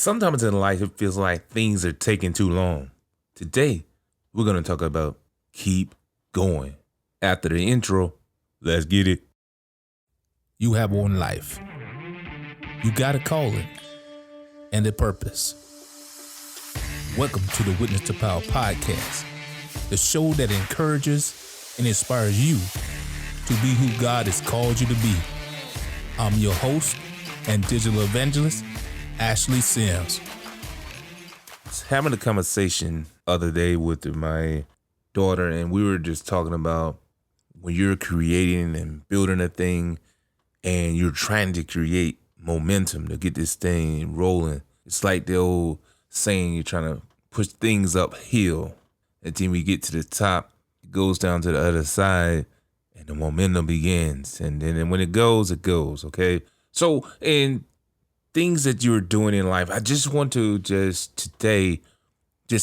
Sometimes in life, it feels like things are taking too long. Today, we're going to talk about keep going. After the intro, let's get it. You have one life. You got a calling and a purpose. Welcome to the Witness to Power podcast, the show that encourages and inspires you to be who God has called you to be. I'm your host and digital evangelist, Ashley Sims. I was having a conversation other day with my daughter, and we were just talking about when you're creating and building a thing and you're trying to create momentum to get this thing rolling. It's like the old saying, you're trying to push things uphill. And then we get to the top, it goes down to the other side, and the momentum begins. And then when it goes, okay? So, in things that you're doing in life, I just want to today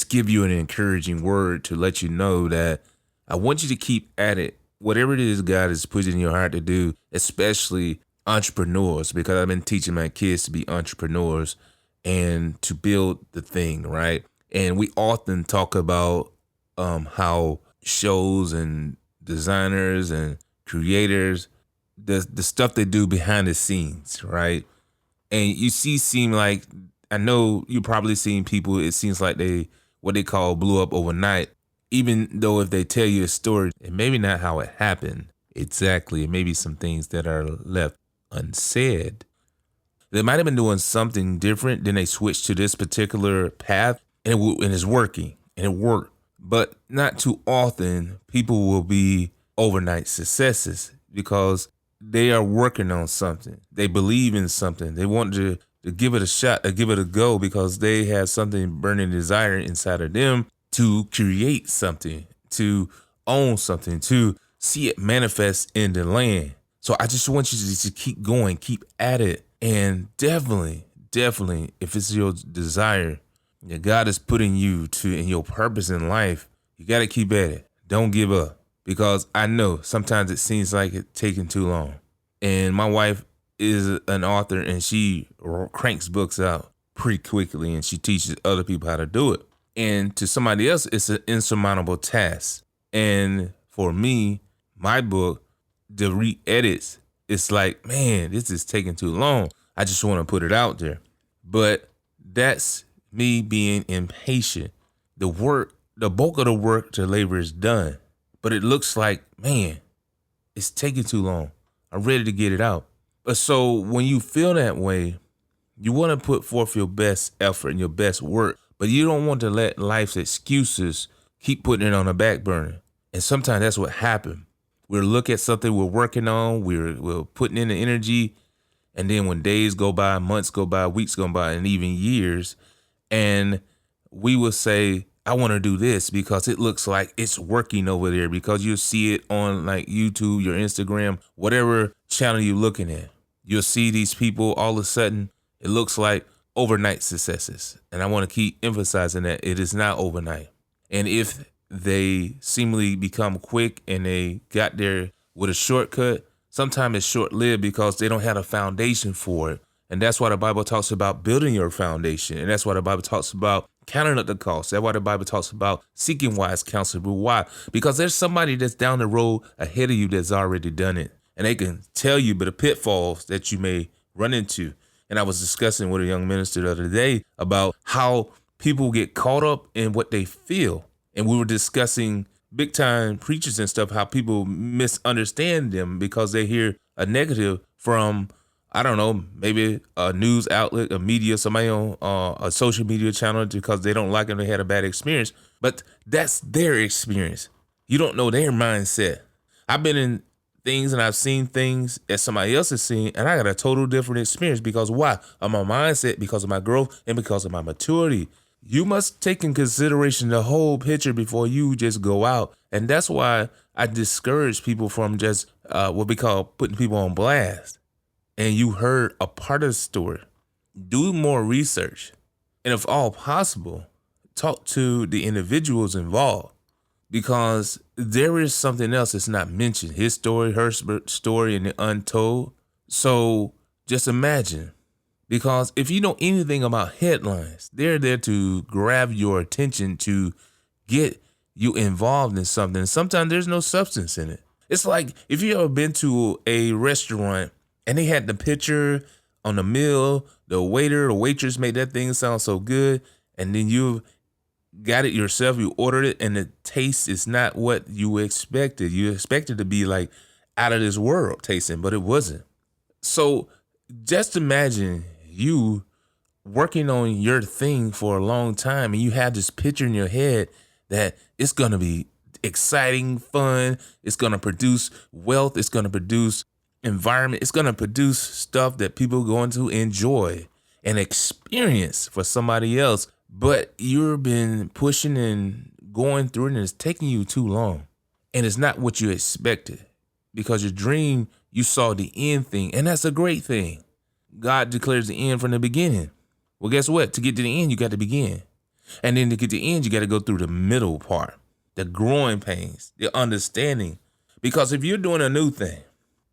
give you an encouraging word to let you know that I want you to keep at it. Whatever it is God is putting in your heart to do, especially entrepreneurs, because I've been teaching my kids to be entrepreneurs and to build the thing, right? And we often talk about how shows and designers and creators, the stuff they do behind the scenes, right? And seem like, I know you probably seen people, it seems like what they call blew up overnight, even though if they tell you a story, it maybe not how it happened exactly. It may be some things that are left unsaid. They might have been doing something different, then they switched to this particular path, and it's working, and it worked. But not too often, people will be overnight successes because they are working on something. They believe in something. They want to give it a shot, to give it a go, because they have something burning desire inside of them to create something, to own something, to see it manifest in the land. So I just want you to keep going, keep at it. And definitely, if it's your desire that God is putting you in your purpose in life, you got to keep at it. Don't give up, because I know sometimes it seems like it's taking too long. And my wife is an author, and she cranks books out pretty quickly, and she teaches other people how to do it. And to somebody else, it's an insurmountable task. And for me, my book, the re-edits, it's like, man, this is taking too long. I just want to put it out there. But that's me being impatient. The bulk of the work to labor is done. But it looks like, man, it's taking too long. I'm ready to get it out. But so when you feel that way, you want to put forth your best effort and your best work, but you don't want to let life's excuses keep putting it on the back burner. And sometimes that's what happens. We'll look at something we're working on, we're putting in the energy, and then when days go by, months go by, weeks go by, and even years, and we will say, I want to do this because it looks like it's working over there, because you'll see it on like YouTube, your Instagram, whatever channel you're looking at. You'll see these people all of a sudden, it looks like overnight successes. And I want to keep emphasizing that it is not overnight. And if they seemingly become quick and they got there with a shortcut, sometimes it's short-lived because they don't have a foundation for it. And that's why the Bible talks about building your foundation. And that's why the Bible talks about counting up the cost. That's why the Bible talks about seeking wise counsel. But why? Because there's somebody that's down the road ahead of you that's already done it. And they can tell you the pitfalls that you may run into. And I was discussing with a young minister the other day about how people get caught up in what they feel. And we were discussing big time preachers and stuff, how people misunderstand them because they hear a negative from, I don't know, maybe a news outlet, a media, somebody on a social media channel, because they don't like them, they had a bad experience. But that's their experience. You don't know their mindset. I've been in things and I've seen things that somebody else has seen, and I got a total different experience. Because why? Of my mindset, because of my growth, and because of my maturity. You must take in consideration the whole picture before you just go out. And that's why I discourage people from just what we call putting people on blast. And you heard a part of the story. Do more research. And if all possible, talk to the individuals involved. Because there is something else that's not mentioned. His story, her story, and the untold. So just imagine Because if you know anything about headlines, they're there to grab your attention, to get you involved in something. Sometimes there's no substance in it. It's like if you ever been to a restaurant and they had the picture on the meal, the waiter or waitress made that thing sound so good, and then you got it yourself, you ordered it, and the taste is not what you expected. You expected to be like out of this world tasting, but it wasn't. So just imagine you working on your thing for a long time and you have this picture in your head that it's going to be exciting, fun, it's going to produce wealth, it's going to produce environment, it's going to produce stuff that people are going to enjoy and experience for somebody else. But you've been pushing and going through it and it's taking you too long. And it's not what you expected because your dream, you saw the end thing, and that's a great thing. God declares the end from the beginning. Well, guess what? To get to the end, you got to begin. And then to get to the end, you got to go through the middle part, the growing pains, the understanding. Because if you're doing a new thing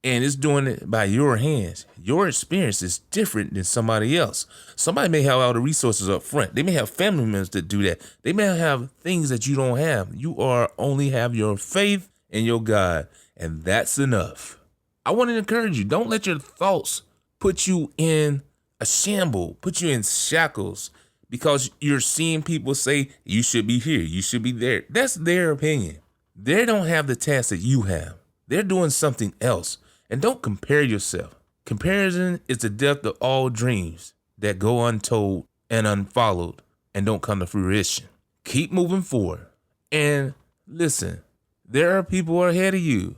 and it's doing it by your hands, your experience is different than somebody else. Somebody may have all the resources up front. They may have family members that do that. They may have things that you don't have. You only have your faith in your God, and that's enough. I want to encourage you. Don't let your thoughts put you in a shamble, put you in shackles because you're seeing people say you should be here, you should be there. That's their opinion. They don't have the task that you have. They're doing something else. And don't compare yourself. Comparison is the death of all dreams that go untold and unfollowed and don't come to fruition. Keep moving forward. And listen, there are people ahead of you.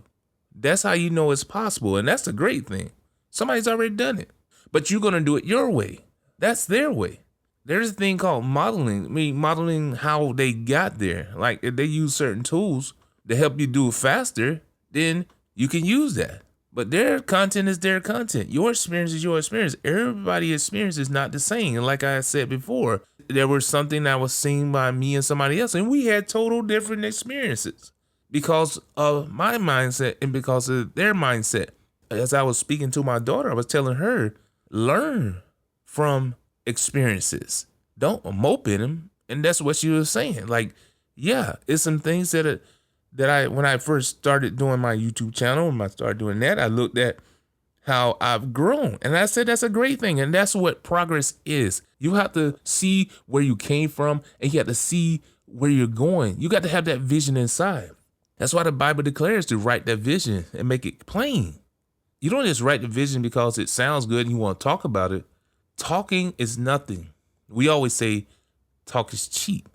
That's how you know it's possible. And that's a great thing. Somebody's already done it. But you're going to do it your way. That's their way. There's a thing called modeling. Modeling how they got there. Like if they use certain tools to help you do it faster, then you can use that. But their content is their content. Your experience is your experience. Everybody's experience is not the same. And like I said before, there was something that was seen by me and somebody else, and we had total different experiences because of my mindset and because of their mindset. As I was speaking to my daughter, I was telling her, learn from experiences. Don't mope in them. And that's what she was saying. Like, yeah, it's some things that when I first started doing my YouTube channel, when I started doing that, I looked at how I've grown. And I said, that's a great thing. And that's what progress is. You have to see where you came from and you have to see where you're going. You got to have that vision inside. That's why the Bible declares to write that vision and make it plain. You don't just write the vision because it sounds good and you want to talk about it. Talking is nothing. We always say talk is cheap,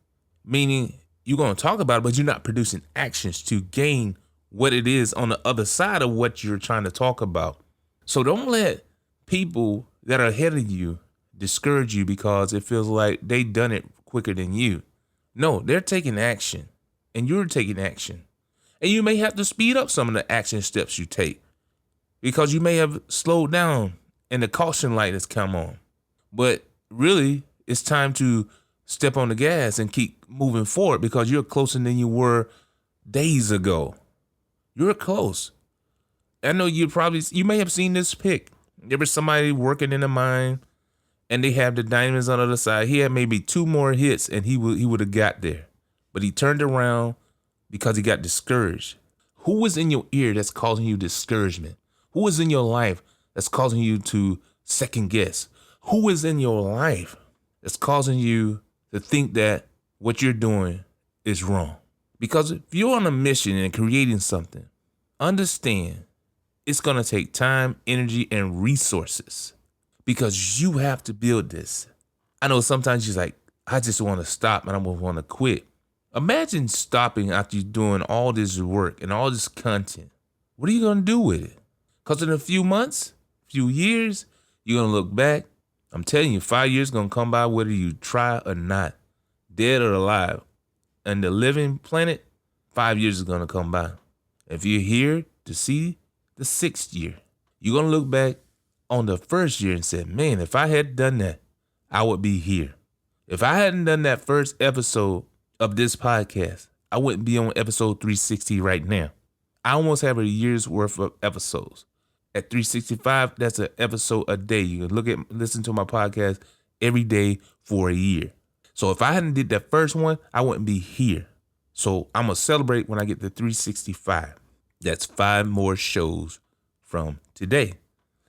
meaning you're going to talk about it, but you're not producing actions to gain what it is on the other side of what you're trying to talk about. So don't let people that are ahead of you discourage you because it feels like they done it quicker than you. No, they're taking action and you're taking action. And you may have to speed up some of the action steps you take because you may have slowed down and the caution light has come on. But really, it's time to step on the gas and keep moving forward because you're closer than you were days ago. You're close. I know you may have seen this pic. There was somebody working in the mine and they have the diamonds on the other side. He had maybe 2 more hits and he would have got there. But he turned around because he got discouraged. Who is in your ear that's causing you discouragement? Who is in your life that's causing you to second guess? Who is in your life that's causing you to think that what you're doing is wrong? Because if you're on a mission and creating something, understand it's going to take time, energy, and resources because you have to build this. I know sometimes you're like, I just want to stop and I want to quit. Imagine stopping after you're doing all this work and all this content. What are you going to do with it? Because in a few months, few years, you're going to look back. I'm telling you, 5 years going to come by whether you try or not, dead or alive. And the living planet, 5 years is going to come by. If you're here to see the 6th year, you're going to look back on the 1st year and say, man, if I had done that, I would be here. If I hadn't done that first episode of this podcast, I wouldn't be on episode 360 right now. I almost have a year's worth of episodes. At 365, that's an episode a day. You can listen to my podcast every day for a year. So if I hadn't did that first one, I wouldn't be here. So I'm going to celebrate when I get to 365. That's 5 more shows from today.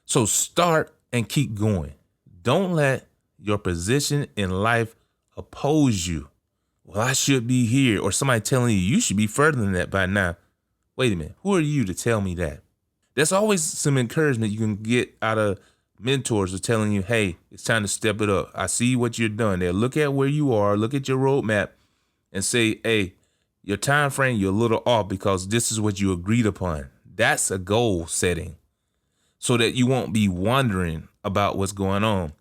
So start and keep going. Don't let your position in life oppose you. Well, I should be here, or somebody telling you should be further than that by now. Wait a minute. Who are you to tell me that? There's always some encouragement you can get out of mentors of telling you, hey, it's time to step it up. I see what you're doing. They'll look at where you are, look at your roadmap and say, hey, your time frame, you're a little off because this is what you agreed upon. That's a goal setting so that you won't be wondering about what's going on.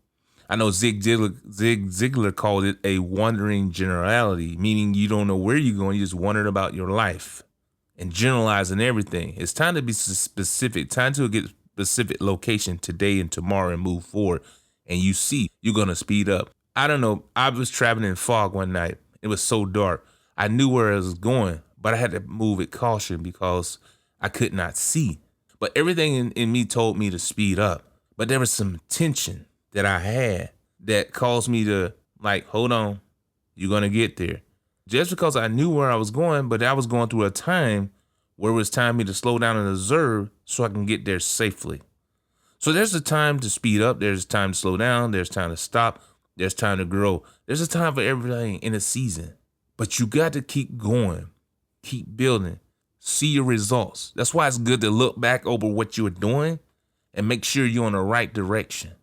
I know Zig Ziglar called it a wandering generality, meaning you don't know where you're going. You're just wondering about your life and generalizing everything. It's time to be specific, time to get specific location today and tomorrow and move forward. And you see, you're going to speed up. I don't know. I was traveling in fog one night. It was so dark. I knew where I was going, but I had to move with caution because I could not see. But everything in me told me to speed up. But there was some tension that I had that caused me to hold on, you're going to get there. Just because I knew where I was going, but I was going through a time where it was time for me to slow down and observe so I can get there safely. So there's a time to speed up. There's time to slow down. There's time to stop. There's time to grow. There's a time for everything in a season. But you got to keep going, keep building, see your results. That's why it's good to look back over what you're doing and make sure you're in the right direction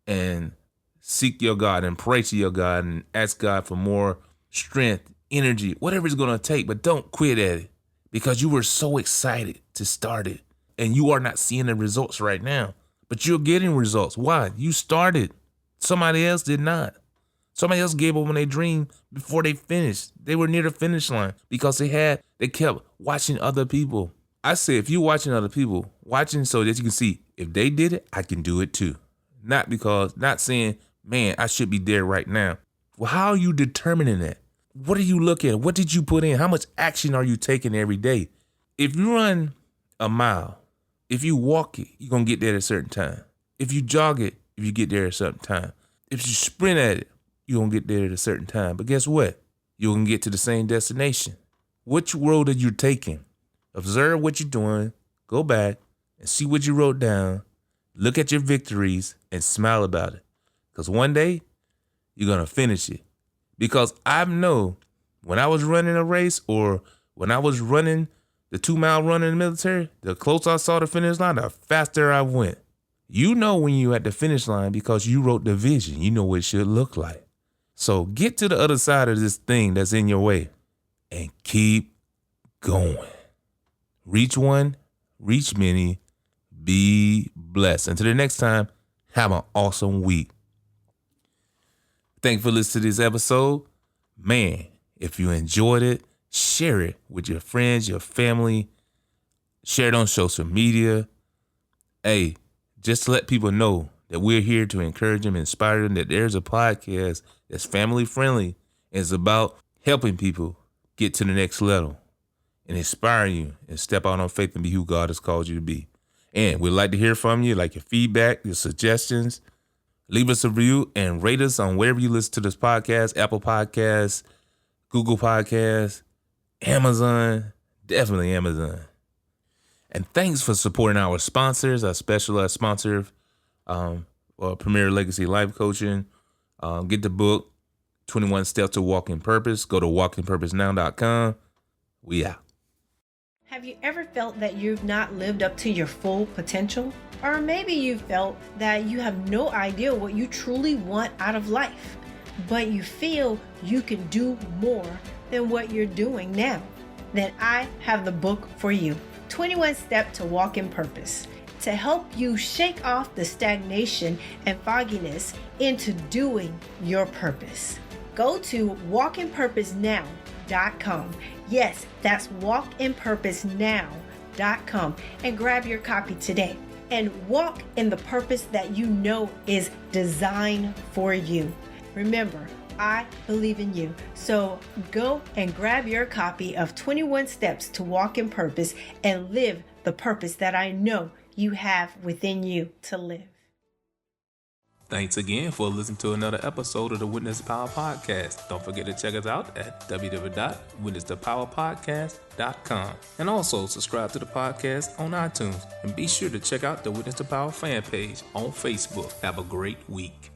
and seek your God and pray to your God and ask God for more strength, energy, whatever it's going to take. But don't quit at it because you were so excited to start it and you are not seeing the results right now, but you're getting results. Why? You started. Somebody else did not. Somebody else gave up on their dream before they finished. They were near the finish line because they kept watching other people. I say, if you're watching other people, watching so that you can see if they did it, I can do it too. Not saying, man, I should be there right now. Well, how are you determining that? What are you looking at? What did you put in? How much action are you taking every day? If you run a mile, if you walk it, you're going to get there at a certain time. If you jog it, if you get there at a certain time. If you sprint at it, you're going to get there at a certain time. But guess what? You're going to get to the same destination. Which road are you taking? Observe what you're doing. Go back and see what you wrote down. Look at your victories and smile about it. Because one day, you're going to finish it. Because I know when I was running a race or when I was running the 2-mile run in the military, the closer I saw the finish line, the faster I went. You know when you're at the finish line because you wrote the vision. You know what it should look like. So get to the other side of this thing that's in your way and keep going. Reach one, reach many, be blessed. Until the next time, have an awesome week. Thank you for listening to this episode. Man, if you enjoyed it, share it with your friends, your family. Share it on social media. Hey, just to let people know that we're here to encourage them, inspire them, that there's a podcast that's family friendly. It's about helping people get to the next level and inspire you and step out on faith and be who God has called you to be. And we'd like to hear from you, like your feedback, your suggestions. Leave us a review and rate us on wherever you listen to this podcast, Apple Podcasts, Google Podcasts, Amazon, definitely Amazon. And thanks for supporting our sponsors, our specialized sponsor, Premier Legacy Life Coaching. Get the book, 21 Steps to Walk in Purpose. Go to walkinpurposenow.com. We out. Have you ever felt that you've not lived up to your full potential? Or maybe you felt that you have no idea what you truly want out of life, but you feel you can do more than what you're doing now. Then I have the book for you, 21 Steps to Walk in Purpose, to help you shake off the stagnation and fogginess into doing your purpose. Go to walkinpurposenow.com. Yes, that's walkinpurposenow.com and grab your copy today and walk in the purpose that you know is designed for you. Remember, I believe in you. So go and grab your copy of 21 Steps to Walk in Purpose and live the purpose that I know you have within you to live. Thanks again for listening to another episode of the Witness to Power Podcast. Don't forget to check us out at www.witnessthepowerpodcast.com. And also subscribe to the podcast on iTunes. And be sure to check out the Witness to Power fan page on Facebook. Have a great week.